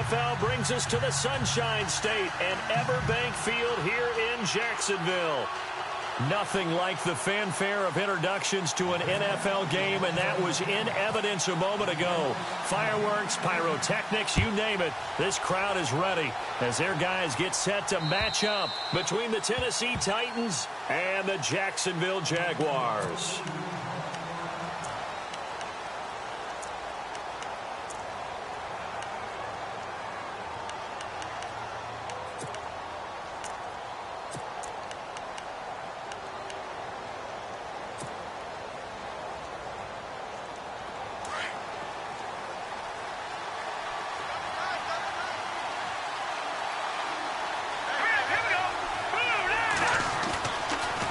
NFL brings us to the Sunshine State and Everbank Field here in Jacksonville. Nothing like the fanfare of introductions to an NFL game, and that was in evidence a moment ago. Fireworks, pyrotechnics, you name it. This crowd is ready as their guys get set to match up between the Tennessee Titans and the Jacksonville Jaguars.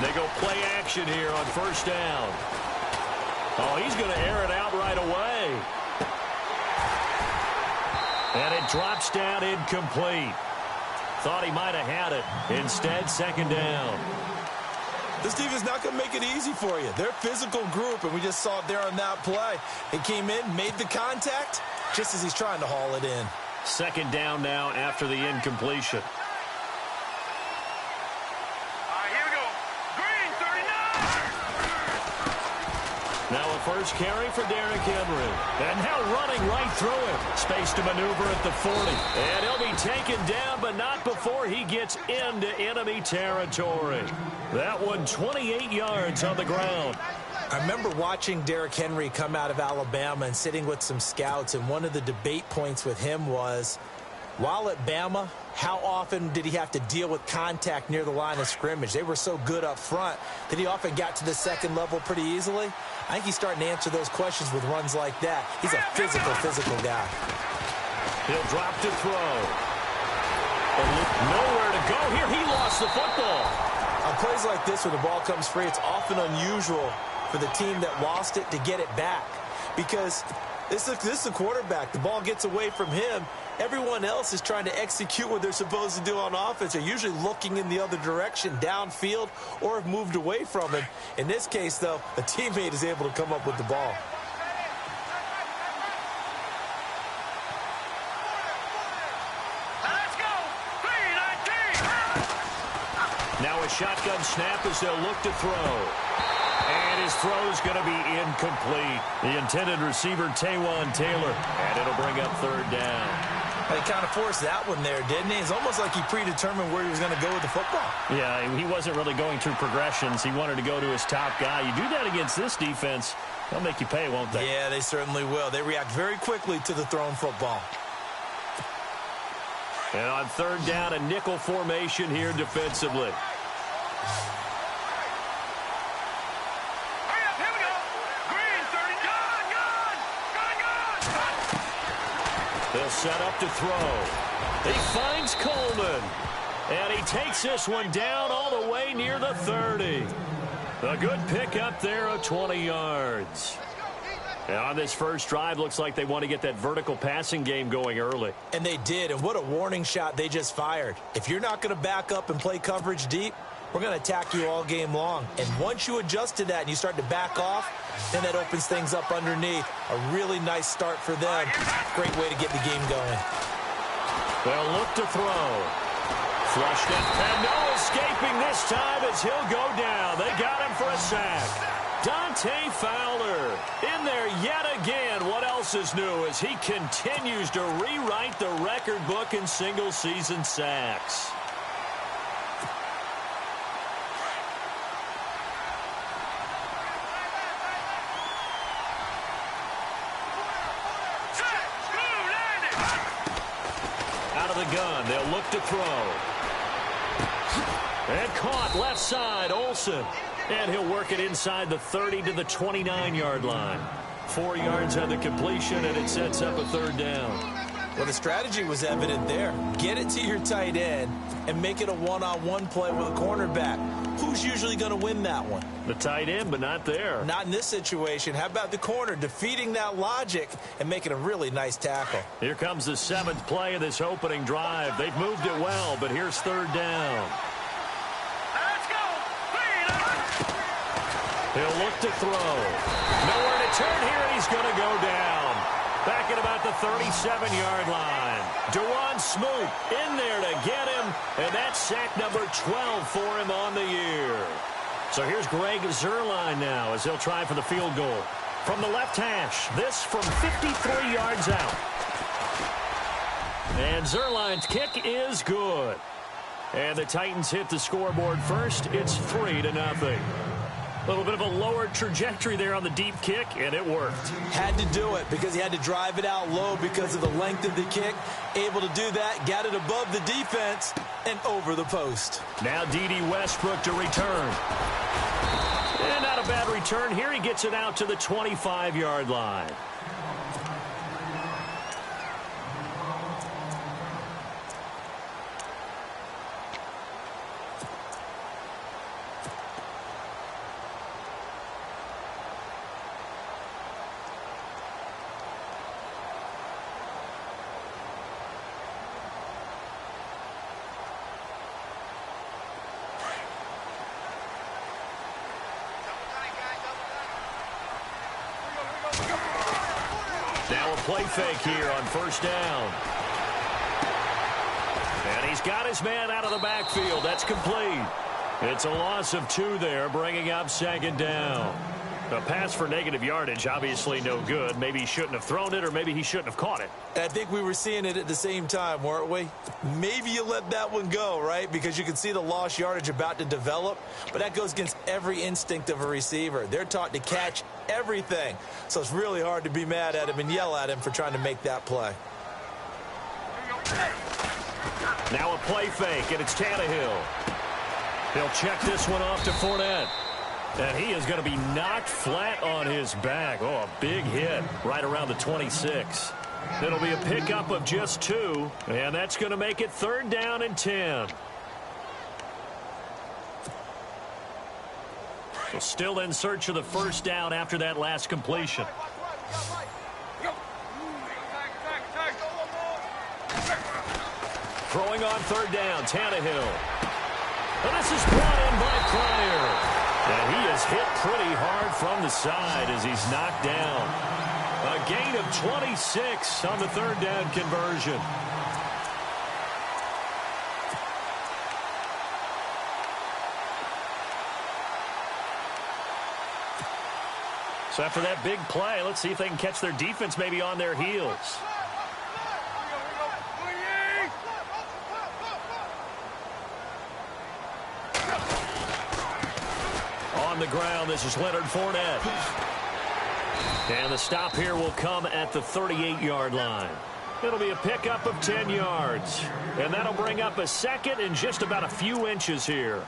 They go play action here on first down. Oh, he's going to air it out right away. And it drops down incomplete. Thought he might have had it. Instead, second down. This defense is not going to make it easy for you. They're a physical group, and we just saw it there on that play. He came in, made the contact, just as he's trying to haul it in. Second down now after the incompletion. Now a first carry for Derrick Henry. And now running right through it. Space to maneuver at the 40. And he'll be taken down, but not before he gets into enemy territory. That one 28 yards on the ground. I remember watching Derrick Henry come out of Alabama and sitting with some scouts, and one of the debate points with him was, while at Bama, how often did he have to deal with contact near the line of scrimmage? They were so good up front that he often got to the second level pretty easily. I think he's starting to answer those questions with runs like that. He's a physical guy. He'll drop to throw. Nowhere to go here. He lost the football. On plays like this where the ball comes free, it's often unusual for the team that lost it to get it back, because this is the quarterback. The ball gets away from him. Everyone else is trying to execute what they're supposed to do on offense. They're usually looking in the other direction, downfield, or have moved away from him. In this case, though, a teammate is able to come up with the ball. Let's go! 3-19! Now a shotgun snap as they'll look to throw. And his throw's going to be incomplete. The intended receiver, Taywan Taylor. And it'll bring up third down. He kind of forced that one there, didn't he? It's almost like he predetermined where he was going to go with the football. Yeah, he wasn't really going through progressions. He wanted to go to his top guy. You do that against this defense, they'll make you pay, won't they? Yeah, they certainly will. They react very quickly to the thrown football. And on third down, a nickel formation here defensively. They'll set up to throw. He finds Coleman. And he takes this one down all the way near the 30. A good pickup there of 20 yards. And on this first drive, looks like they want to get that vertical passing game going early. And they did, and what a warning shot they just fired. If you're not going to back up and play coverage deep, we're going to attack you all game long. And once you adjust to that and you start to back off, then that opens things up underneath. A really nice start for them. Great way to get the game going. They'll look to throw. Flushed it. And no escaping this time as he'll go down. They got him for a sack. Dante Fowler in there yet again. What else is new as he continues to rewrite the record book in single-season sacks. Out of the gun, they'll look to throw. And caught left side, Olsen. And he'll work it inside the 30 to the 29-yard line. 4 yards on the completion, and it sets up a third down. Well, the strategy was evident there. Get it to your tight end and make it a one-on-one play with a cornerback. Who's usually going to win that one? The tight end, but not there. Not in this situation. How about the corner defeating that logic and making a really nice tackle? Here comes the 7th play of this opening drive. They've moved it well, but here's third down. Let's go! He'll look to throw. Nowhere to turn here, and he's going to go down. Back at about the 37-yard line. Dewan Smoot in there to get him, and that's sack number 12 for him on the year. So here's Greg Zuerlein now as they'll try for the field goal. From the left hash, this from 53 yards out. And Zuerlein's kick is good. And the Titans hit the scoreboard first. It's 3-0. A little bit of a lower trajectory there on the deep kick, and it worked. Had to do it because he had to drive it out low because of the length of the kick. Able to do that, got it above the defense, and over the post. Now D.D. Westbrook to return. And not a bad return here. He gets it out to the 25-yard line. Now a play fake here on first down. And he's got his man out of the backfield. That's complete. It's a loss of 2 there, bringing up second down. A pass for negative yardage, obviously no good. Maybe he shouldn't have thrown it, or maybe he shouldn't have caught it. I think we were seeing it at the same time, weren't we? Maybe you let that one go, right? Because you can see the lost yardage about to develop. But that goes against every instinct of a receiver. They're taught to catch everything. So it's really hard to be mad at him and yell at him for trying to make that play. Now a play fake, and it's Tannehill. He'll check this one off to Fournette. And he is going to be knocked flat on his back. Oh, a big hit right around the 26. It'll be a pickup of just 2, and that's going to make it 3rd down and 10. So still in search of the first down after that last completion. Throwing on 3rd down, Tannehill. And this is brought in by Pryor. And he is hit pretty hard from the side as he's knocked down. A gain of 26 on the 3rd down conversion. So after that big play, let's see if they can catch their defense maybe on their heels. On the ground, this is Leonard Fournette. And the stop here will come at the 38-yard line. It'll be a pickup of 10 yards. And that'll bring up a second and just about a few inches here.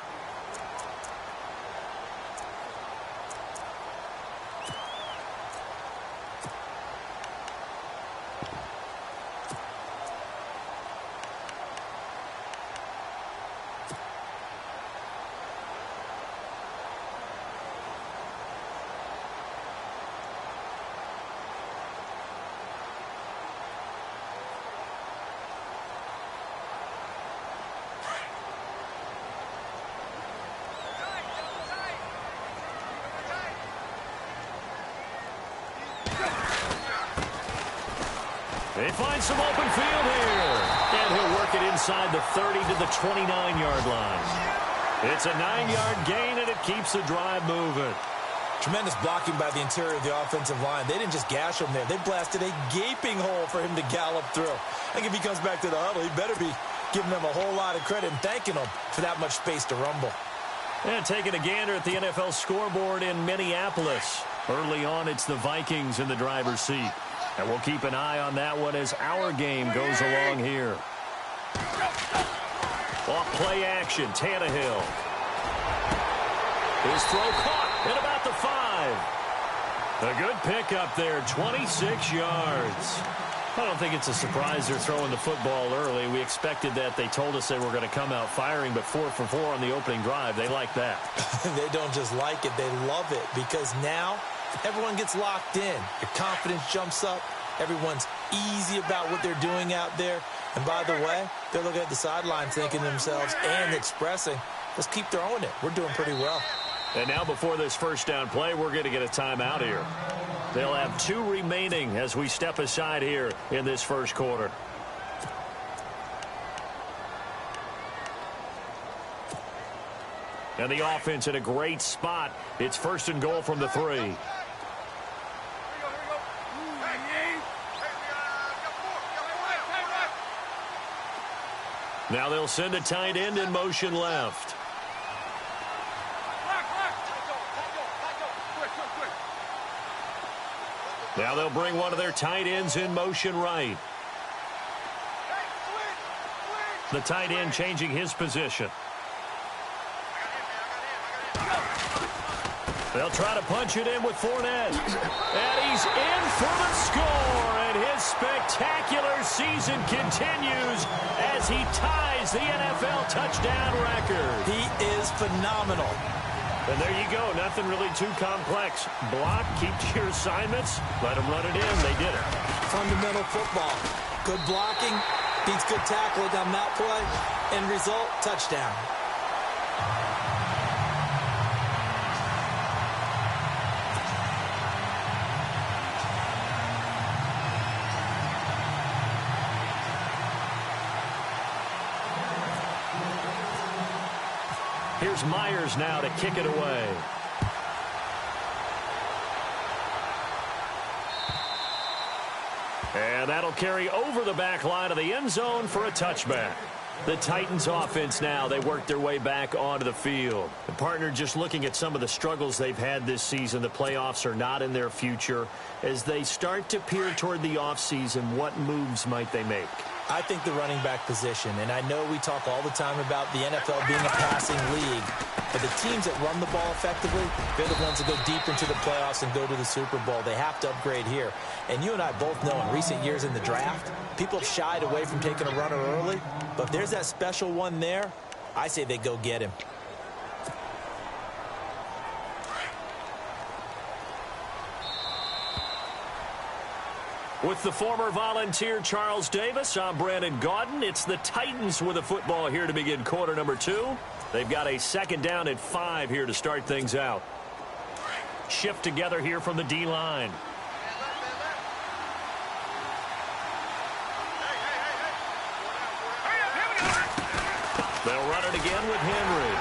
They find some open field here. And he'll work it inside the 30 to the 29-yard line. It's a 9-yard gain, and it keeps the drive moving. Tremendous blocking by the interior of the offensive line. They didn't just gash him there. They blasted a gaping hole for him to gallop through. I think if he comes back to the huddle, he better be giving them a whole lot of credit and thanking them for that much space to rumble. And taking a gander at the NFL scoreboard in Minneapolis. Early on, it's the Vikings in the driver's seat. And we'll keep an eye on that one as our game goes along here. Off play action, Tannehill. His throw caught at about the 5. A good pickup there, 26 yards. I don't think it's a surprise they're throwing the football early. We expected that. They told us they were going to come out firing, but 4 for 4 on the opening drive. They like that. They don't just like it, they love it, because now everyone gets locked in. Your confidence jumps up. Everyone's easy about what they're doing out there. And by the way, they're looking at the sideline thinking to themselves and expressing, let's keep throwing it. We're doing pretty well. And now before this first down play, we're going to get a timeout here. They'll have 2 remaining as we step aside here in this first quarter. And the offense in a great spot. It's 1st and goal from the 3. Now they'll send a tight end in motion left. Now they'll bring one of their tight ends in motion right. The tight end changing his position. They'll try to punch it in with Fournette. And he's in for the score. And his spectacular season continues as he ties the NFL touchdown record. He is phenomenal. And there you go. Nothing really too complex. Block, keep to your assignments, let them run it in. They did it. Fundamental football. Good blocking, beats good tackling on that play. End result, touchdown. Here's Myers now to kick it away. And that'll carry over the back line of the end zone for a touchback. The Titans offense now, they work their way back onto the field. The partner, just looking at some of the struggles they've had this season, the playoffs are not in their future. As they start to peer toward the offseason, what moves might they make? I think the running back position, and I know we talk all the time about the NFL being a passing league, but the teams that run the ball effectively, they're the ones that go deep into the playoffs and go to the Super Bowl. They have to upgrade here. And you and I both know in recent years in the draft, people have shied away from taking a runner early, but if there's that special one there, I say they go get him. With the former Volunteer Charles Davis, I'm Brandon Gaudin. It's the Titans with the football here to begin quarter number 2. They've got a 2nd down and 5 here to start things out. Shift together here from the D-line. They'll run it again with Henry.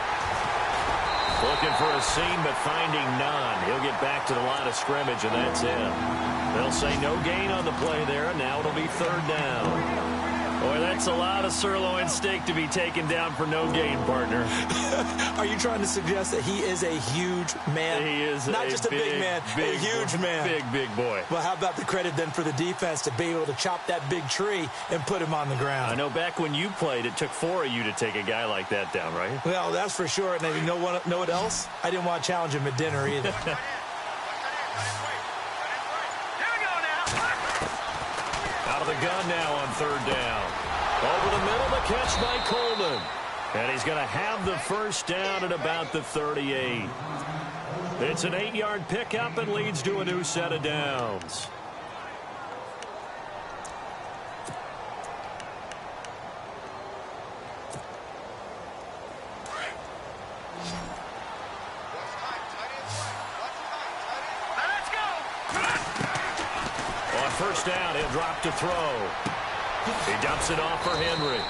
Looking for a seam, but finding none. He'll get back to the line of scrimmage, and that's it. They'll say no gain on the play there, and now it'll be 3rd down. Boy, that's a lot of sirloin steak to be taken down for no gain, partner. Are you trying to suggest that he is a huge man? He is not just a big man, a huge man. Big boy. Well, how about the credit then for the defense to be able to chop that big tree and put him on the ground? I know back when you played, it took 4 of you to take a guy like that down, right? Well, that's for sure. And then you know what else? I didn't want to challenge him at dinner either. Out of the gun now on 3rd down. Over the middle, the catch by Coleman. And he's going to have the 1st down at about the 38. It's an 8-yard pickup and leads to a new set of downs. On 1st down, he'll drop to throw. He dumps it off for Henry.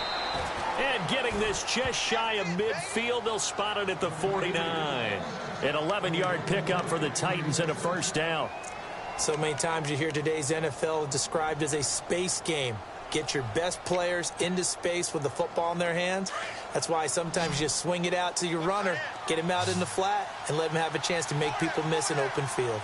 And getting this just shy of midfield, they'll spot it at the 49. An 11-yard pickup for the Titans and a 1st down. So many times you hear today's NFL described as a space game. Get your best players into space with the football in their hands. That's why sometimes you just swing it out to your runner, get him out in the flat, and let him have a chance to make people miss an open field.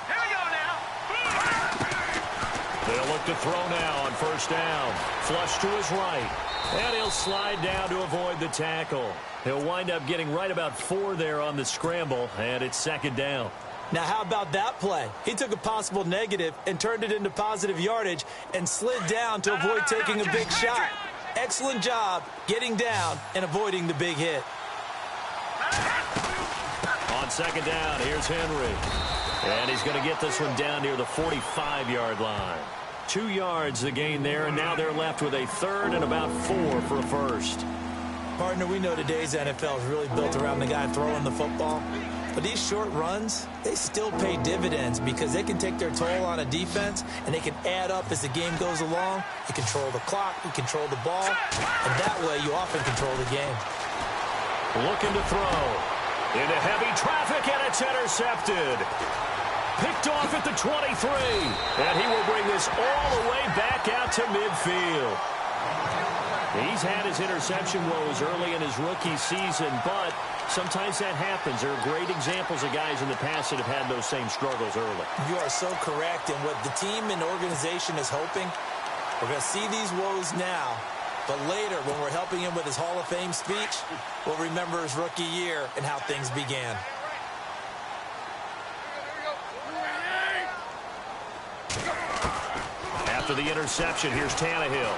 They'll look to throw now on 1st down. Flush to his right. And he'll slide down to avoid the tackle. He'll wind up getting right about 4 there on the scramble, and it's 2nd down. Now, how about that play? He took a possible negative and turned it into positive yardage and slid down to avoid taking a big shot. Excellent job getting down and avoiding the big hit. On 2nd down, here's Henry. And he's going to get this one down near the 45-yard line. 2 yards the gain there, and now they're left with a 3rd and about 4 for a 1st. Partner, we know today's NFL is really built around the guy throwing the football. But these short runs, they still pay dividends because they can take their toll on a defense, and they can add up as the game goes along. You control the clock, you control the ball, and that way you often control the game. Looking to throw. Into heavy traffic, and it's intercepted. Picked off at the 23. And he will bring this all the way back out to midfield. He's had his interception woes early in his rookie season, but sometimes that happens. There are great examples of guys in the past that have had those same struggles early. You are so correct. And what the team and organization is hoping, we're going to see these woes now, but later when we're helping him with his Hall of Fame speech, we'll remember his rookie year and how things began. After the interception, here's Tannehill.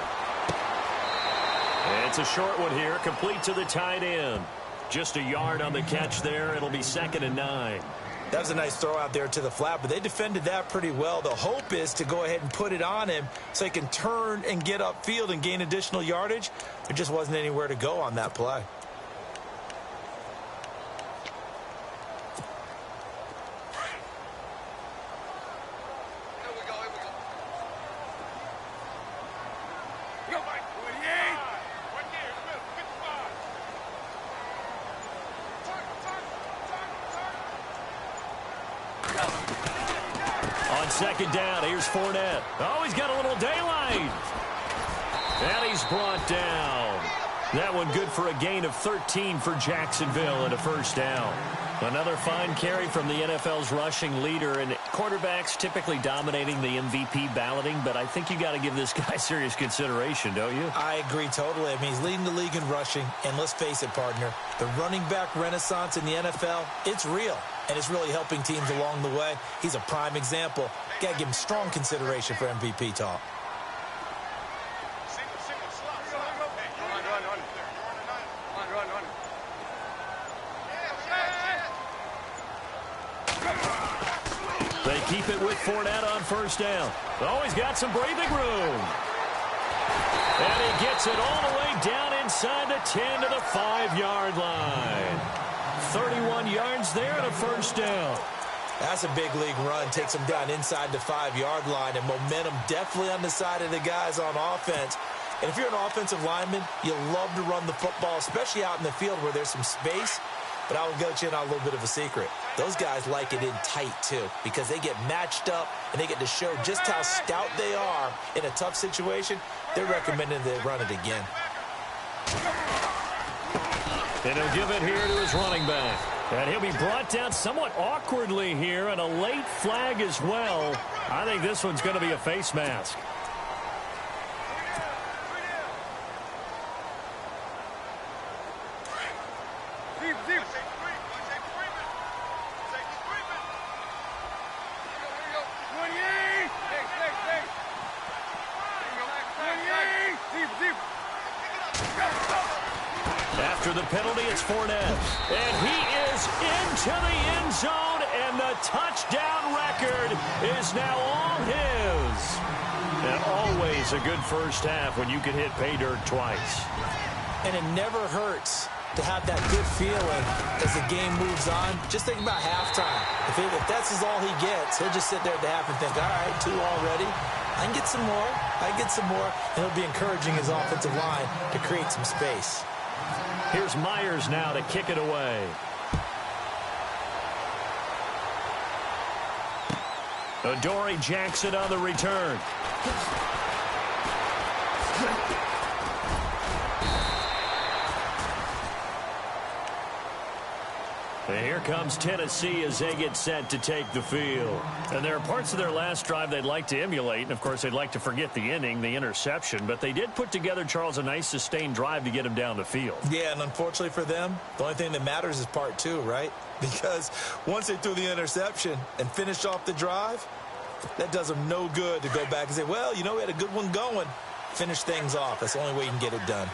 And it's a short one here, complete to the tight end. Just a yard on the catch there. It'll be 2nd and 9. That was a nice throw out there to the flat, but they defended that pretty well. The hope is to go ahead and put it on him so he can turn and get upfield and gain additional yardage. There just wasn't anywhere to go on that play. On 2nd down, here's Fournette. Oh, he's got a little daylight. And he's brought down. That one good for a gain of 13 for Jacksonville and a 1st down. Another fine carry from the NFL's rushing leader, and quarterbacks typically dominating the MVP balloting, but I think you got to give this guy serious consideration, don't you? I agree totally. I mean, he's leading the league in rushing, and let's face it, partner, the running back renaissance in the NFL, it's real, and it's really helping teams along the way. He's a prime example. Got to give him strong consideration for MVP talk. They keep it with Fournette on 1st down. Oh, he's got some breathing room. And he gets it all the way down inside the 10 to the 5-yard line. 31 yards there and a 1st down. That's a big league run. Takes him down inside the 5-yard line, and momentum definitely on the side of the guys on offense. And if you're an offensive lineman, you love to run the football, especially out in the field where there's some space. But I will get you in on a little bit of a secret. Those guys like it in tight, too, because they get matched up and they get to show just how stout they are in a tough situation. They're recommending they run it again. And he'll give it here to his running back. And he'll be brought down somewhat awkwardly here, and a late flag as well. I think this one's going to be a face mask. After the penalty, it's Fournette. And he is into the end zone, and the touchdown record is now all his. And always a good 1st half when you can hit pay dirt twice. And it never hurts to have that good feeling as the game moves on. Just think about halftime. If that's all he gets, he'll just sit there at the half and think, all right, 2 already. I can get some more. I can get some more. And he'll be encouraging his offensive line to create some space. Here's Myers now to kick it away. Adoree Jackson on the return. And here comes Tennessee as they get set to take the field. And there are parts of their last drive they'd like to emulate. And, of course, they'd like to forget the inning, the interception. But they did put together, Charles, a nice sustained drive to get him down the field. Yeah, and unfortunately for them, the only thing that matters is part 2, right? Because once they threw the interception and finished off the drive, that does them no good to go back and say, well, you know, we had a good one going. Finish things off. That's the only way you can get it done.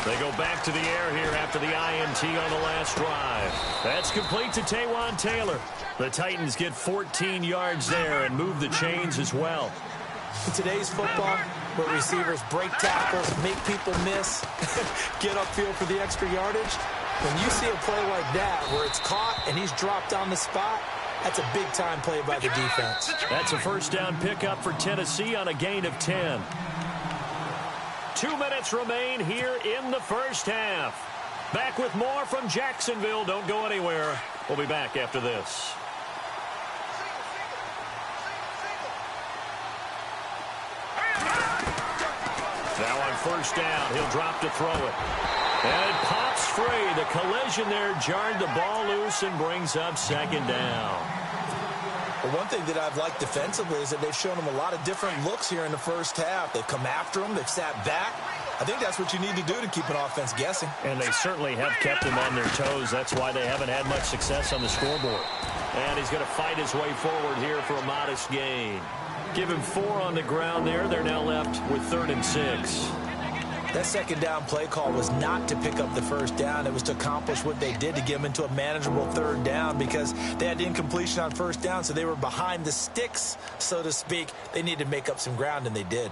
They go back to the air here after the INT on the last drive. That's complete to Taywan Taylor. The Titans get 14 yards there and move the chains as well. In today's football, where receivers break tackles, make people miss, get upfield for the extra yardage. When you see a play like that where it's caught and he's dropped on the spot, that's a big-time play by the defense. That's a first down pickup for Tennessee on a gain of 10. 2 minutes remain here in the first half. Back with more from Jacksonville. Don't go anywhere. We'll be back after this. Now on first down, he'll drop to throw it. And it pops free. The collision there jarred the ball loose and brings up second down. Well, one thing that I've liked defensively is that they've shown them a lot of different looks here in the first half. They've come after them. They've sat back. I think that's what you need to do to keep an offense guessing. And they certainly have kept them on their toes. That's why they haven't had much success on the scoreboard. And he's going to fight his way forward here for a modest gain. Give him 4 on the ground there. They're now left with 3rd and 6. That second down play call was not to pick up the first down. It was to accomplish what they did, to get them into a manageable 3rd down, because they had incompletion on first down, so they were behind the sticks, so to speak. They needed to make up some ground, and they did.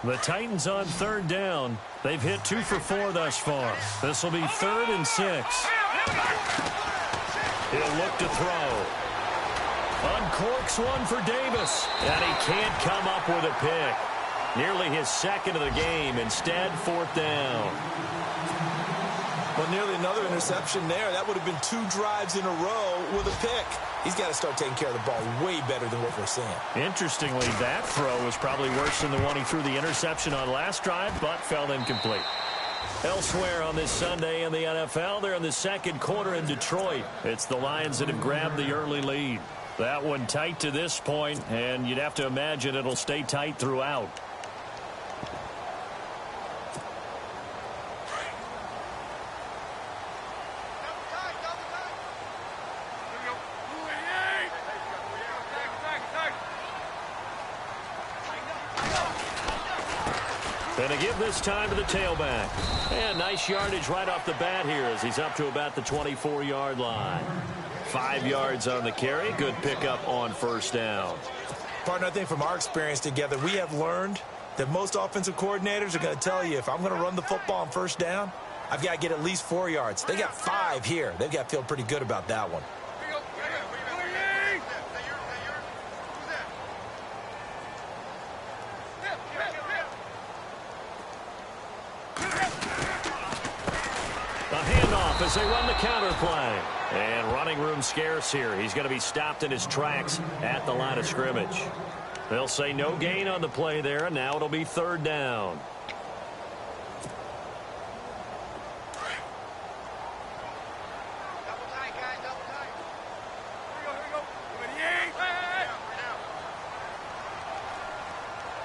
The Titans on 3rd down. They've hit 2 for 4 thus far. This will be 3rd and 6. He'll look to throw. Uncorks one for Davis, and he can't come up with a pick. Nearly his second of the game. Instead, 4th down. Well, nearly another interception there. That would have been 2 drives in a row with a pick. He's got to start taking care of the ball way better than what we're seeing. Interestingly, that throw was probably worse than the one he threw the interception on last drive, but fell incomplete. Elsewhere on this Sunday in the NFL, they're in the second quarter in Detroit. It's the Lions that have grabbed the early lead. That one tight to this point, and you'd have to imagine it'll stay tight throughout. And to give this time to the tailback. And nice yardage right off the bat here as he's up to about the 24-yard line. 5 yards on the carry. Good pickup on first down. Partner, I think from our experience together, we have learned that most offensive coordinators are going to tell you, if I'm going to run the football on first down, I've got to get at least 4 yards. They got 5 here. They've got to feel pretty good about that one. As they run the counter play. And running room scarce here. He's going to be stopped in his tracks at the line of scrimmage. They'll say no gain on the play there, and now it'll be 3rd down.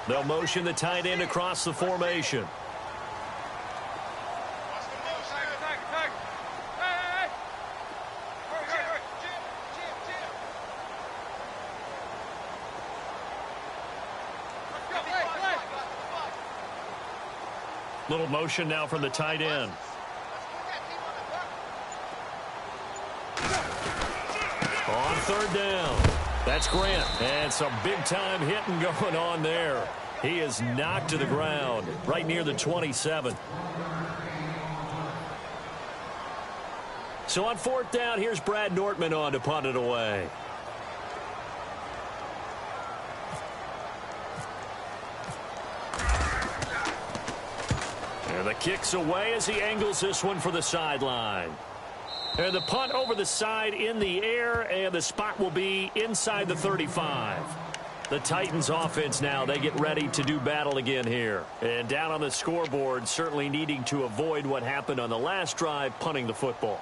They'll motion the tight end across the formation. Little motion now from the tight end. On 3rd down. That's Grant. And some big-time hitting going on there. He is knocked to the ground right near the 27. So on 4th down, here's Brad Nortman on to punt it away. And the kick's away as he angles this one for the sideline. And the punt over the side in the air, and the spot will be inside the 35. The Titans offense now, they get ready to do battle again here. And down on the scoreboard, certainly needing to avoid what happened on the last drive, punting the football.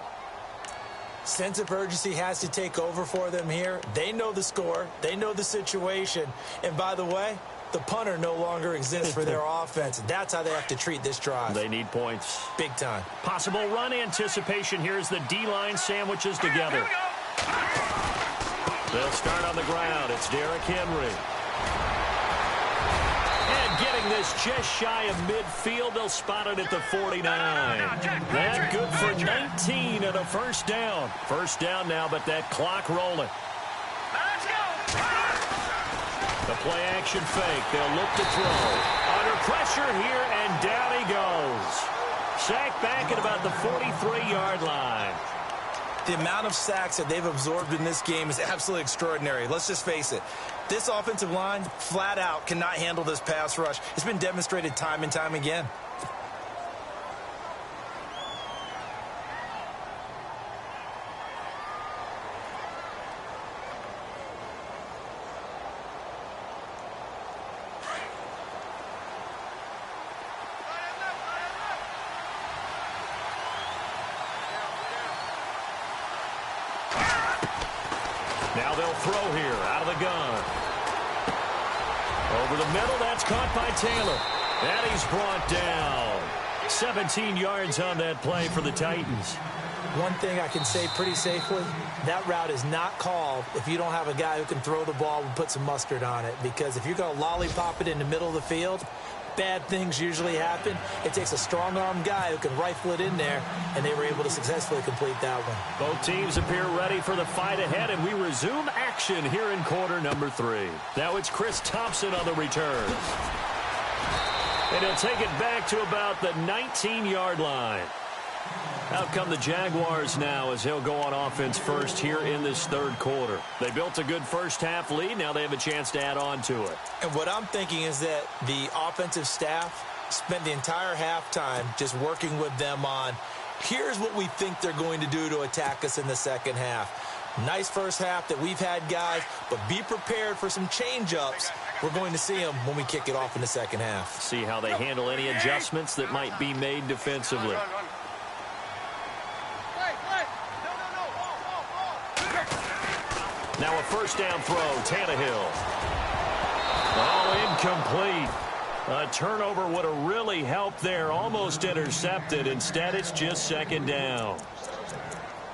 Sense of urgency has to take over for them here. They know the score. They know the situation. And by the way, the punter no longer exists for their offense. That's how they have to treat this drive. They need points. Big time. Possible run anticipation here as the D-line sandwiches together. They'll start on the ground. It's Derrick Henry. And getting this just shy of midfield. They'll spot it at the 49. That good for 19 and a first down. First down now, but that clock rolling. The play-action fake. They'll look to throw. Under pressure here, and down he goes. Sacked back at about the 43-yard line. The amount of sacks that they've absorbed in this game is absolutely extraordinary. Let's just face it. This offensive line, flat out, cannot handle this pass rush. It's been demonstrated time and time again. Now they'll throw here out of the gun. Over the middle, that's caught by Taylor. And he's brought down. 17 yards on that play for the Titans. One thing I can say pretty safely, that route is not called if you don't have a guy who can throw the ball and put some mustard on it. Because if you're going to lollipop it in the middle of the field, bad things usually happen. It takes a strong-arm guy who can rifle it in there, and they were able to successfully complete that one. Both teams appear ready for the fight ahead, and we resume action here in quarter number 3. Now it's Chris Thompson on the return. And he'll take it back to about the 19-yard line. Out come the Jaguars now as he'll go on offense first here in this third quarter. They built a good first-half lead. Now they have a chance to add on to it. And what I'm thinking is that the offensive staff spent the entire halftime just working with them on, here's what we think they're going to do to attack us in the second half. Nice first half that we've had, guys, but be prepared for some change-ups. We're going to see them when we kick it off in the second half. See how they handle any adjustments that might be made defensively. Now a first down throw, Tannehill. Oh, incomplete. A turnover would have really helped there. Almost intercepted. Instead, it's just second down.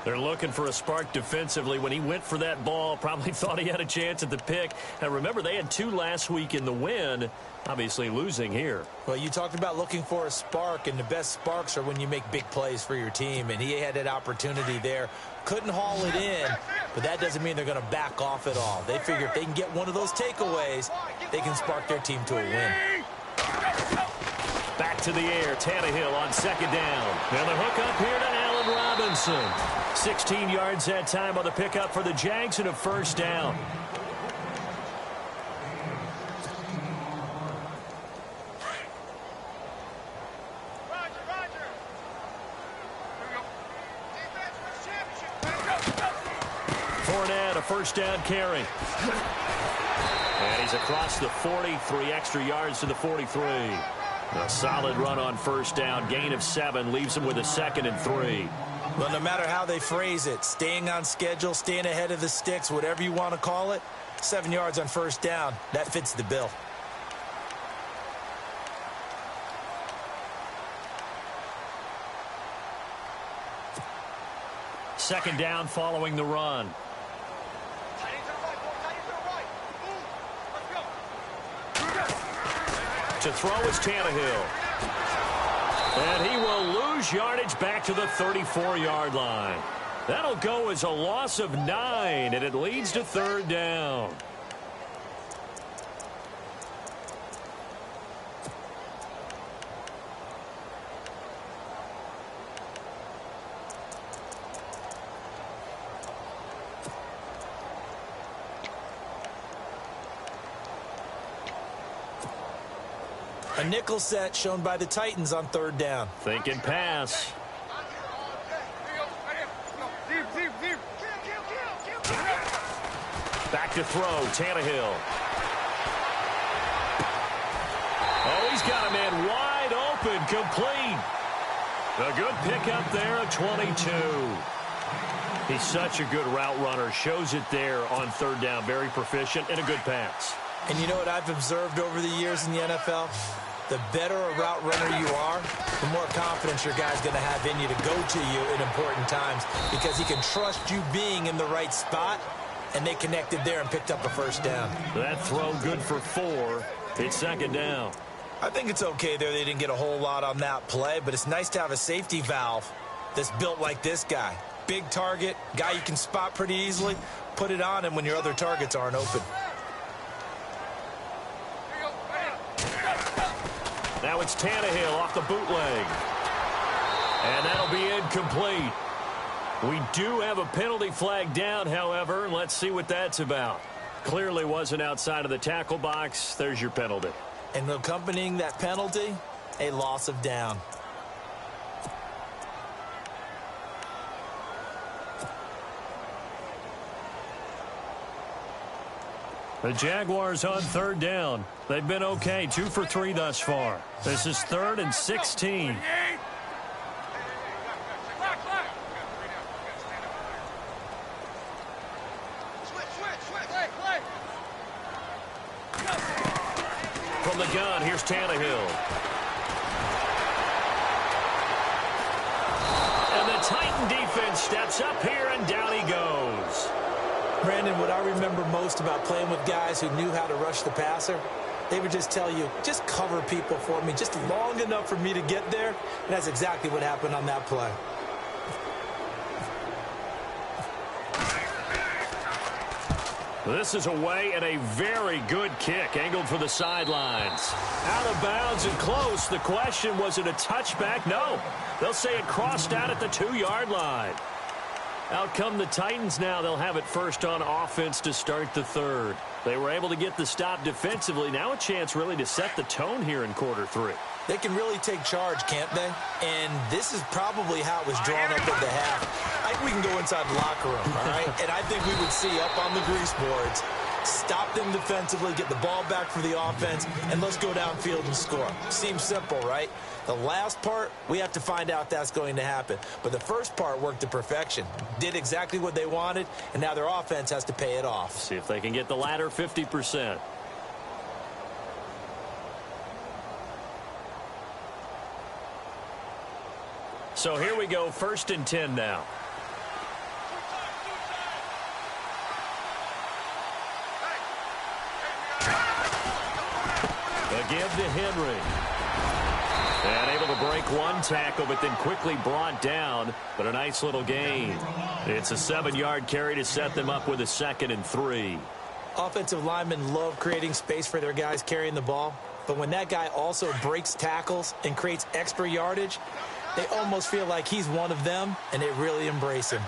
They're looking for a spark defensively. When he went for that ball, probably thought he had a chance at the pick. And remember, they had 2 last week in the win. Obviously losing here. Well, you talked about looking for a spark, and the best sparks are when you make big plays for your team. And he had that opportunity there. Couldn't haul it in, but that doesn't mean they're going to back off at all. They figure if they can get one of those takeaways, they can spark their team to a win. Back to the air, Tannehill on second down. And the hook up here to Allen Robinson. 16 yards that time on the pickup for the Jags and a first down. A first down carry. And he's across the 40, 3 extra yards to the 43. A solid run on first down. Gain of 7 leaves him with a 2nd and 3. Well, no matter how they phrase it, staying on schedule, staying ahead of the sticks, whatever you want to call it, 7 yards on first down, that fits the bill. Second down following the run. To throw is Tannehill. And he will lose yardage back to the 34-yard line. That'll go as a loss of 9, and it leads to third down. A nickel set shown by the Titans on third down. Thinking pass. Back to throw, Tannehill. Oh, he's got a man wide open, complete. A good pickup there of 22. He's such a good route runner. Shows it there on third down. Very proficient and a good pass. And you know what I've observed over the years in the NFL? The better a route runner you are, the more confidence your guy's going to have in you to go to you in important times because he can trust you being in the right spot, and they connected there and picked up a first down. That throw good for 4. It's second down. I think it's okay there. They didn't get a whole lot on that play, but it's nice to have a safety valve that's built like this guy. Big target, guy you can spot pretty easily. Put it on him when your other targets aren't open. Now it's Tannehill off the bootleg. And that'll be incomplete. We do have a penalty flag down, however. Let's see what that's about. Clearly wasn't outside of the tackle box. There's your penalty. And accompanying that penalty, a loss of down. The Jaguars on third down. They've been okay, 2 for 3 thus far. This is 3rd and 16. From the gun, here's Tannehill. And the Titan defense steps up here, and down he goes. Brandon, what I remember most about playing with guys who knew how to rush the passer, they would just tell you, just cover people for me, just long enough for me to get there. And that's exactly what happened on that play. This is away and a very good kick, angled for the sidelines. Out of bounds and close. The question, was it a touchback? No. They'll say it crossed out at the 2-yard line. Out come the Titans now. They'll have it first on offense to start the third. They were able to get the stop defensively. Now a chance really to set the tone here in quarter 3. They can really take charge, can't they? And this is probably how it was drawn up at the half. I think we can go inside the locker room, all right? And I think we would see up on the grease boards, stop them defensively, get the ball back for the offense, and let's go downfield and score. Seems simple, right? The last part, we have to find out that's going to happen. But the first part worked to perfection. Did exactly what they wanted, and now their offense has to pay it off. See if they can get the latter 50%. So here we go, 1st and 10 now. Again to Henry. And able to break one tackle, but then quickly brought down. But a nice little gain. It's a 7-yard carry to set them up with a 2nd and 3. Offensive linemen love creating space for their guys carrying the ball. But when that guy also breaks tackles and creates extra yardage, they almost feel like he's one of them, and they really embrace him.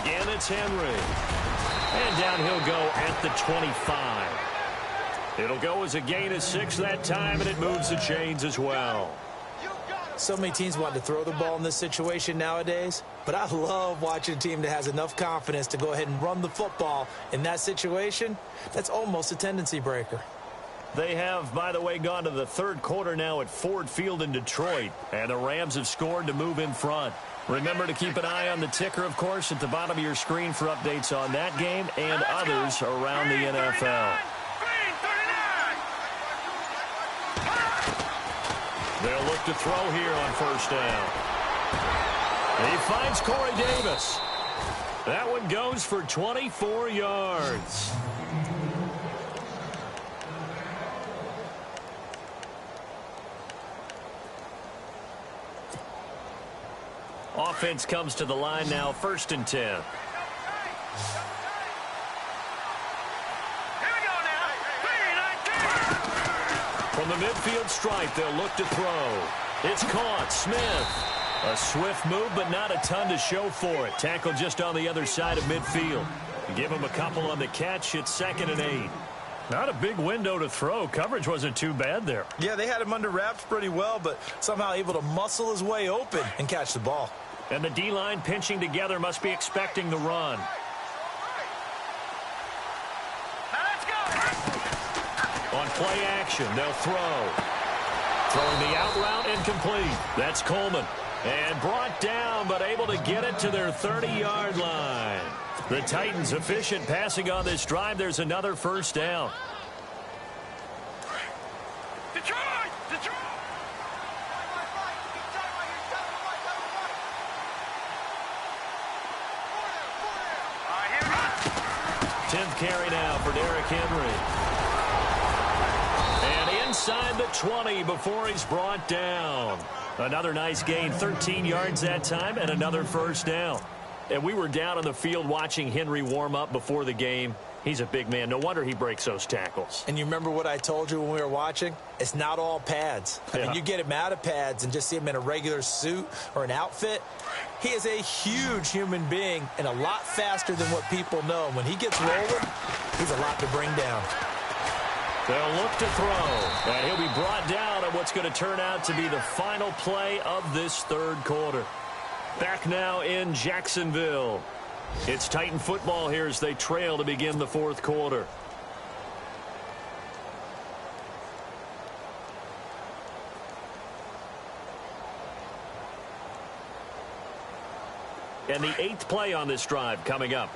Again, it's Henry. And down he'll go at the 25. It'll go as a gain of 6 that time, and it moves the chains as well. So many teams want to throw the ball in this situation nowadays, but I love watching a team that has enough confidence to go ahead and run the football in that situation. That's almost a tendency breaker. They have, by the way, gone to the 3rd quarter now at Ford Field in Detroit, and the Rams have scored to move in front. Remember to keep an eye on the ticker, of course, at the bottom of your screen for updates on that game and others around the NFL. They'll look to throw here on 1st down. He finds Corey Davis. That one goes for 24 yards. Offense comes to the line now, 1st and 10. From the midfield stripe, they'll look to throw. It's caught. Smith. A swift move, but not a ton to show for it. Tackle just on the other side of midfield. Give him a couple on the catch. It's 2nd and 8. Not a big window to throw. Coverage wasn't too bad there. Yeah, they had him under wraps pretty well, but somehow able to muscle his way open and catch the ball. And the D-line pinching together must be expecting the run. On play action, they'll throw. Throwing the out route incomplete. That's Coleman. And brought down, but able to get it to their 30-yard line. The Titans efficient passing on this drive. There's another 1st down. Detroit! Detroit! 10th carry now for Derrick Henry. And inside the 20 before he's brought down. Another nice gain, 13 yards that time, and another first down. And we were down on the field watching Henry warm up before the game. He's a big man. No wonder he breaks those tackles. And you remember what I told you when we were watching? It's not all pads. I mean, you get him out of pads and just see him in a regular suit or an outfit. He is a huge human being and a lot faster than what people know. When he gets rolling, he's a lot to bring down. They'll look to throw. And he'll be brought down on what's going to turn out to be the final play of this third quarter. Back now in Jacksonville. It's Titan football here as they trail to begin the fourth quarter. And the 8th play on this drive coming up.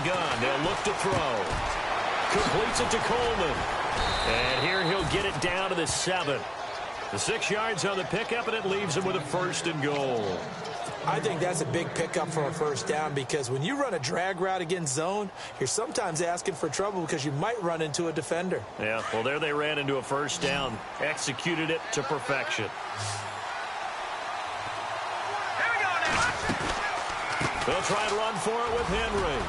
Gun. They'll look to throw. Completes it to Coleman. And here he'll get it down to the 7. The 6 yards on the pickup, and it leaves him with a 1st and goal. I think that's a big pickup for a first down because when you run a drag route against zone, you're sometimes asking for trouble because you might run into a defender. Yeah, well, there they ran into a first down. Executed it to perfection. They'll try and run for it with Henry.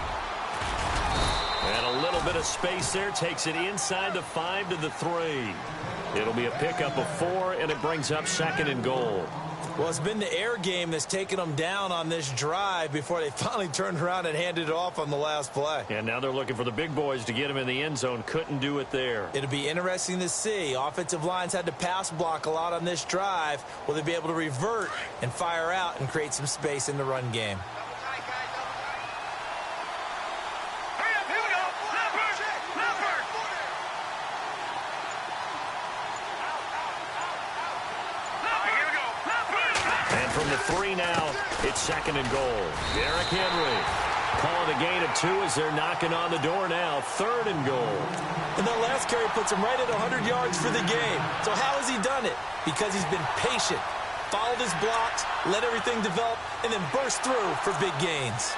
And a little bit of space there takes it inside the 5 to the 3. It'll be a pickup of 4, and it brings up 2nd and goal. Well, it's been the air game that's taken them down on this drive before they finally turned around and handed it off on the last play. And now they're looking for the big boys to get him in the end zone. Couldn't do it there. It'll be interesting to see. Offensive lines had to pass block a lot on this drive. Will they be able to revert and fire out and create some space in the run game? From the 3 now, it's 2nd and goal. Derrick Henry calling a gain of 2 as they're knocking on the door now. 3rd and goal. And that last carry puts him right at 100 yards for the game. So how has he done it? Because he's been patient, followed his blocks, let everything develop, and then burst through for big gains.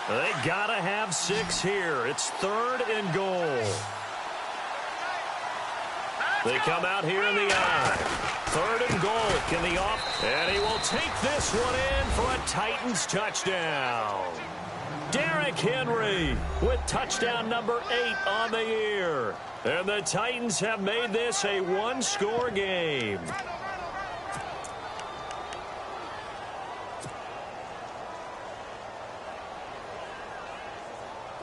They gotta have 6 here. It's 3rd and goal. They come out here in the eye. 3rd and goal. Can the off? And he will take this one in for a Titans touchdown. Derrick Henry with touchdown number 8 on the year. And the Titans have made this a 1-score game.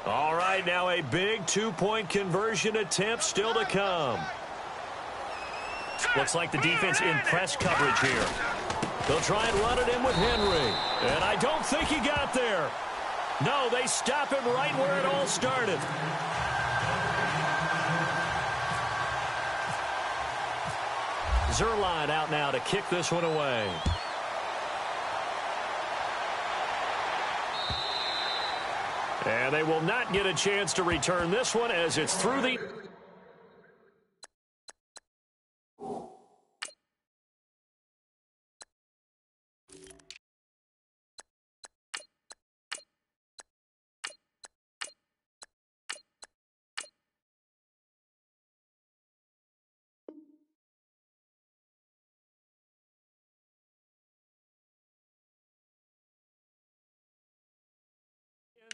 All right, now a big 2-point conversion attempt still to come. Looks like the defense in press coverage here. They'll try and run it in with Henry. And I don't think he got there. No, they stop him right where it all started. Zerline out now to kick this one away. And they will not get a chance to return this one as it's through the...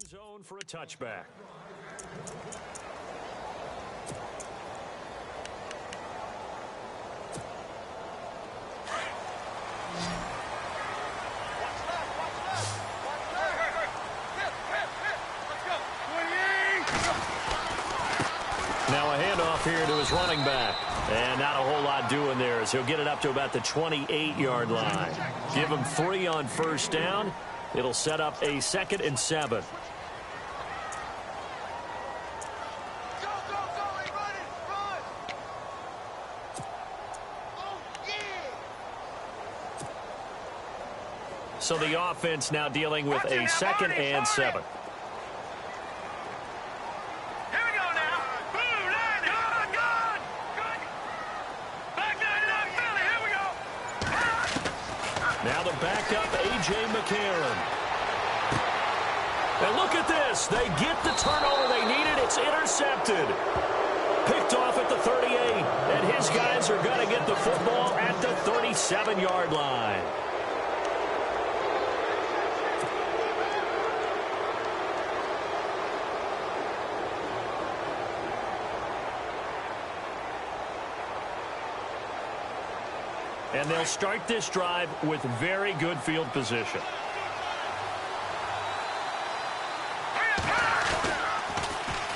zone for a touchback. Now a handoff here to his running back. And not a whole lot doing there as he'll get it up to about the 28-yard line. Give him 3 on first down. It'll set up a 2nd and 7. So the offense now dealing with a 2nd and 7. Here we go now. Boom, good. Back 99, Philly, here we go. Now the backup, A.J. McCarron. And look at this. They get the turnover they needed. It's intercepted. Picked off at the 38. And his guys are going to get the football at the 37-yard line. And they'll start this drive with very good field position.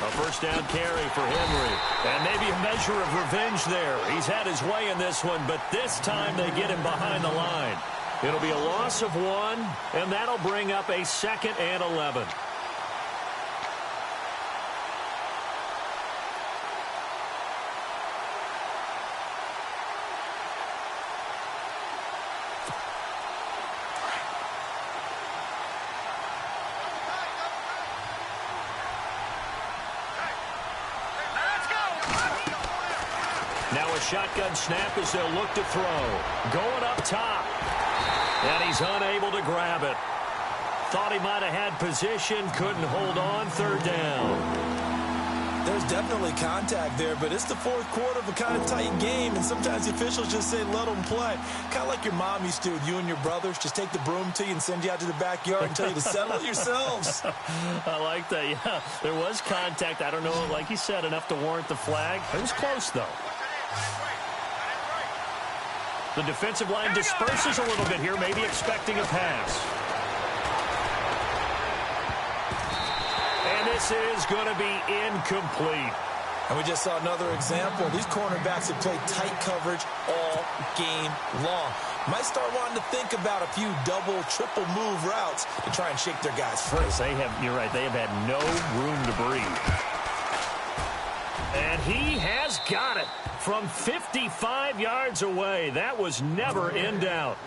A first down carry for Henry. And maybe a measure of revenge there. He's had his way in this one, but this time they get him behind the line. It'll be a loss of 1, and that'll bring up a 2nd and 11. Shotgun snap as they'll look to throw. Going up top. And he's unable to grab it. Thought he might have had position. Couldn't hold on. 3rd down. There's definitely contact there, but it's the 4th quarter of a kind of tight game, and sometimes the officials just say, let them play. Kind of like your mom used to with you and your brothers. Just take the broom to you and send you out to the backyard and tell you to settle it yourselves. I like that. Yeah, there was contact. I don't know, like you said, enough to warrant the flag. It was close, though. The defensive line disperses a little bit here, maybe expecting a pass. And this is going to be incomplete. And we just saw another example. These cornerbacks have played tight coverage all game long. Might start wanting to think about a few double, triple move routes to try and shake their guys free. You're right, they have had no room to breathe. And he has got it from 55 yards away. That was never in doubt.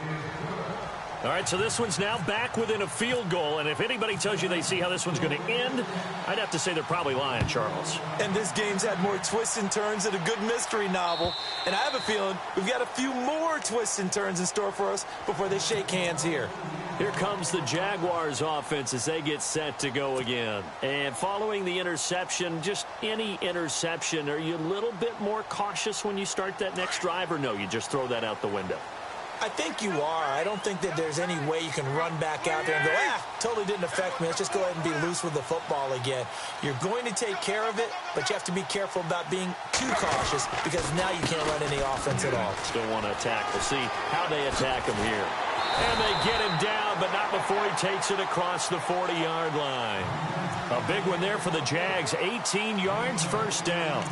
All right, so this one's now back within a field goal. And if anybody tells you they see how this one's going to end, I'd have to say they're probably lying, Charles. And this game's had more twists and turns than a good mystery novel. And I have a feeling we've got a few more twists and turns in store for us before they shake hands here. Here comes the Jaguars offense as they get set to go again. And following the interception, just any interception, are you a little bit more cautious when you start that next drive, or no, you just throw that out the window? I think you are. I don't think that there's any way you can run back out there and go, totally didn't affect me. Let's just go ahead and be loose with the football again. You're going to take care of it, but you have to be careful about being too cautious because now you can't run any offense at all. Still want to attack. We'll see how they attack him here. And they get him down, but not before he takes it across the 40-yard line. A big one there for the Jags. 18 yards, first down.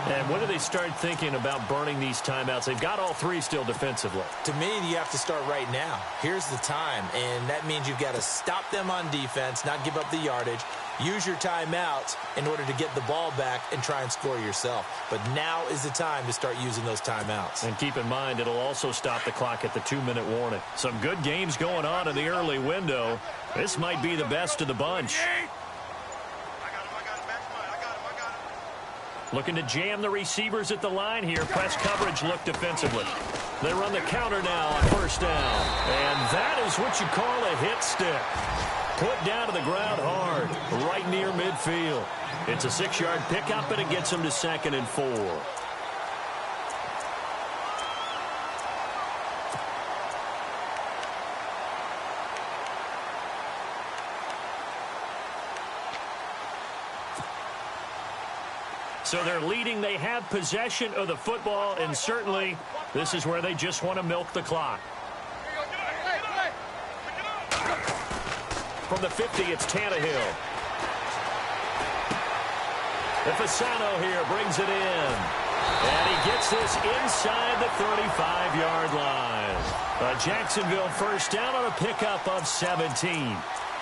And when do they start thinking about burning these timeouts? They've got all 3 still defensively. To me, you have to start right now. Here's the time, and that means you've got to stop them on defense, not give up the yardage, use your timeouts in order to get the ball back and try and score yourself. But now is the time to start using those timeouts. And keep in mind, it'll also stop the clock at the 2-minute warning. Some good games going on in the early window. This might be the best of the bunch. Looking to jam the receivers at the line here. Press coverage look defensively. They run the counter now on first down. And that is what you call a hit stick. Put down to the ground hard, right near midfield. It's a 6-yard pickup, and it gets them to 2nd and 4. So they're leading. They have possession of the football, and certainly this is where they just want to milk the clock. From the 50, it's Tannehill. Fasano here brings it in. And he gets this inside the 35-yard line. Jacksonville first down on a pickup of 17.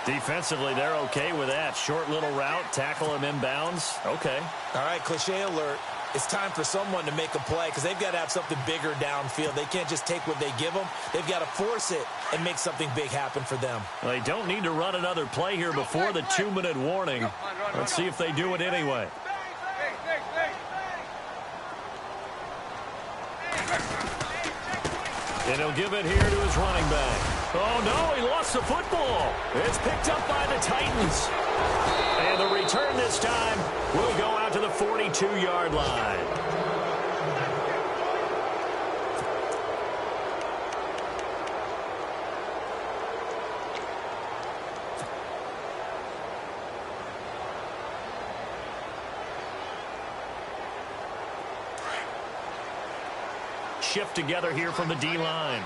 Defensively, they're okay with that. Short little route, tackle him inbounds. Okay. All right, cliche alert. It's time for someone to make a play because they've got to have something bigger downfield. They can't just take what they give them. They've got to force it and make something big happen for them. Well, they don't need to run another play here before the 2-minute warning. Let's see if they do it anyway. And he'll give it here to his running back. Oh, no, he lost the football. It's picked up by the Titans. And the return this time will go out to the 42-yard line. Shift together here from the D-line.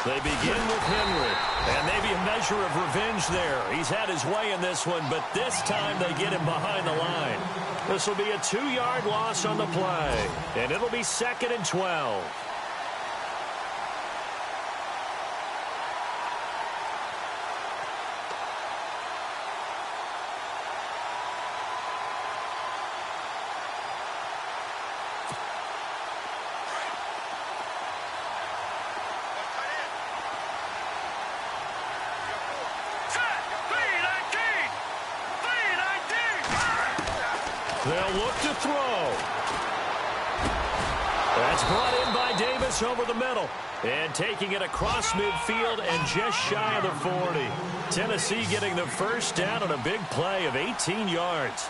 They begin with Henry, and maybe a measure of revenge there. He's had his way in this one, but this time they get him behind the line. This will be a 2-yard loss on the play, and it'll be 2nd and 12. They'll look to throw. That's brought in by Davis over the middle. And taking it across midfield and just shy of the 40. Tennessee getting the first down on a big play of 18 yards.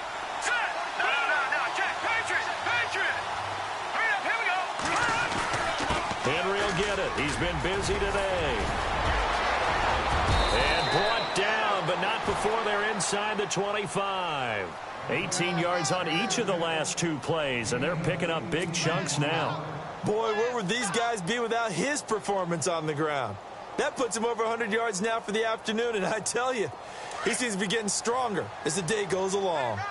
Henry will get it. He's been busy today. And brought down, but not before they're inside the 25. 18 yards on each of the last 2 plays, and they're picking up big chunks now. Boy, where would these guys be without his performance on the ground? That puts him over 100 yards now for the afternoon, and I tell you, he seems to be getting stronger as the day goes along.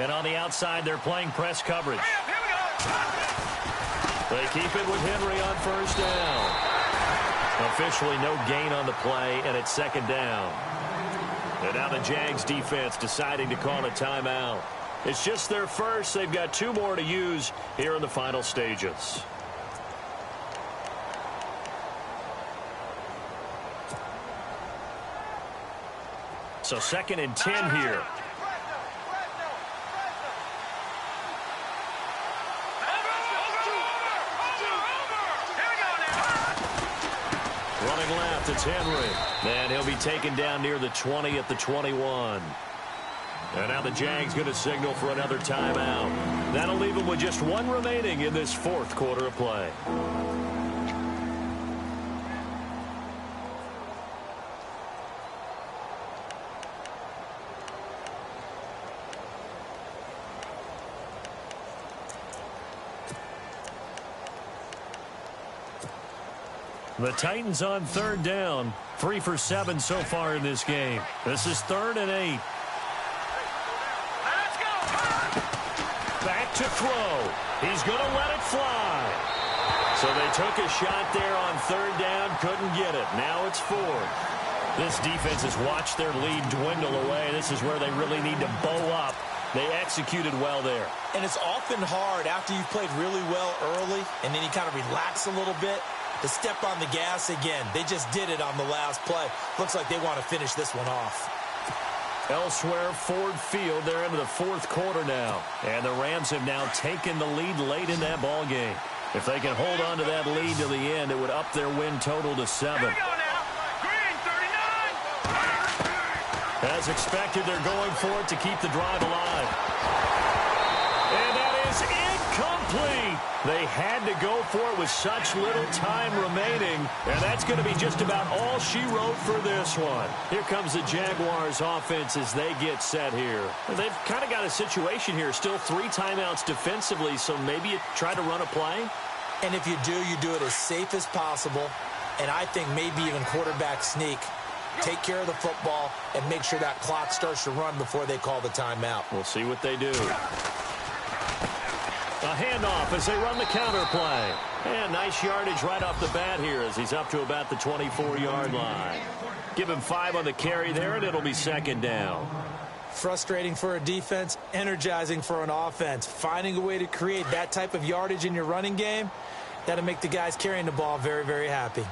And on the outside, they're playing press coverage. They keep it with Henry on first down. Officially no gain on the play, and it's 2nd down. And now the Jags defense deciding to call a timeout. It's just their first. They've got 2 more to use here in the final stages. So 2nd and 10 here. Running left, it's Henry. And he'll be taken down near the 20 at the 21. And now the Jags going to signal for another timeout. That'll leave them with just 1 remaining in this 4th quarter of play. The Titans on 3rd down. 3 for 7 so far in this game. This is 3rd and 8. Let's go. Back to throw. He's going to let it fly. So they took a shot there on 3rd down. Couldn't get it. Now it's 4th. This defense has watched their lead dwindle away. This is where they really need to bow up. They executed well there. And it's often hard after you've played really well early and then you kind of relax a little bit to step on the gas again. They just did it on the last play. Looks like they want to finish this one off. Elsewhere, Ford Field, they're into the 4th quarter now. And the Rams have now taken the lead late in that ball game. If they can hold on to that lead to the end, it would up their win total to 7. Here we go now. Green, 39. As expected, they're going for it to keep the drive alive. And that is incomplete. They had to go for it with such little time remaining, and that's going to be just about all she wrote for this one. Here comes the Jaguars offense as they get set here. And they've kind of got a situation here, still 3 timeouts defensively, so maybe you try to run a play. And if you do it as safe as possible, and I think maybe even quarterback sneak. Take care of the football and make sure that clock starts to run before they call the timeout. We'll see what they do. A handoff as they run the counter play. And nice yardage right off the bat here as he's up to about the 24-yard line. Give him 5 on the carry there, and it'll be 2nd down. Frustrating for a defense, energizing for an offense. Finding a way to create that type of yardage in your running game, that'll make the guys carrying the ball very, very happy.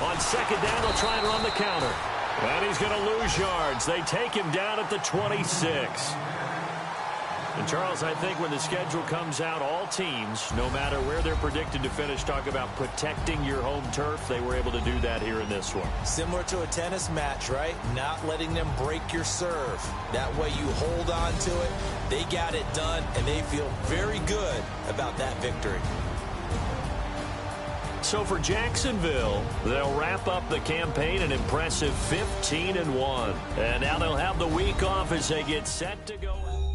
On 2nd down, they'll try and run the counter. And he's going to lose yards. They take him down at the 26. And, Charles, I think when the schedule comes out, all teams, no matter where they're predicted to finish, talk about protecting your home turf. They were able to do that here in this one. Similar to a tennis match, right? Not letting them break your serve. That way you hold on to it. They got it done, and they feel very good about that victory. So for Jacksonville, they'll wrap up the campaign an impressive 15-1. And now they'll have the week off as they get set to go.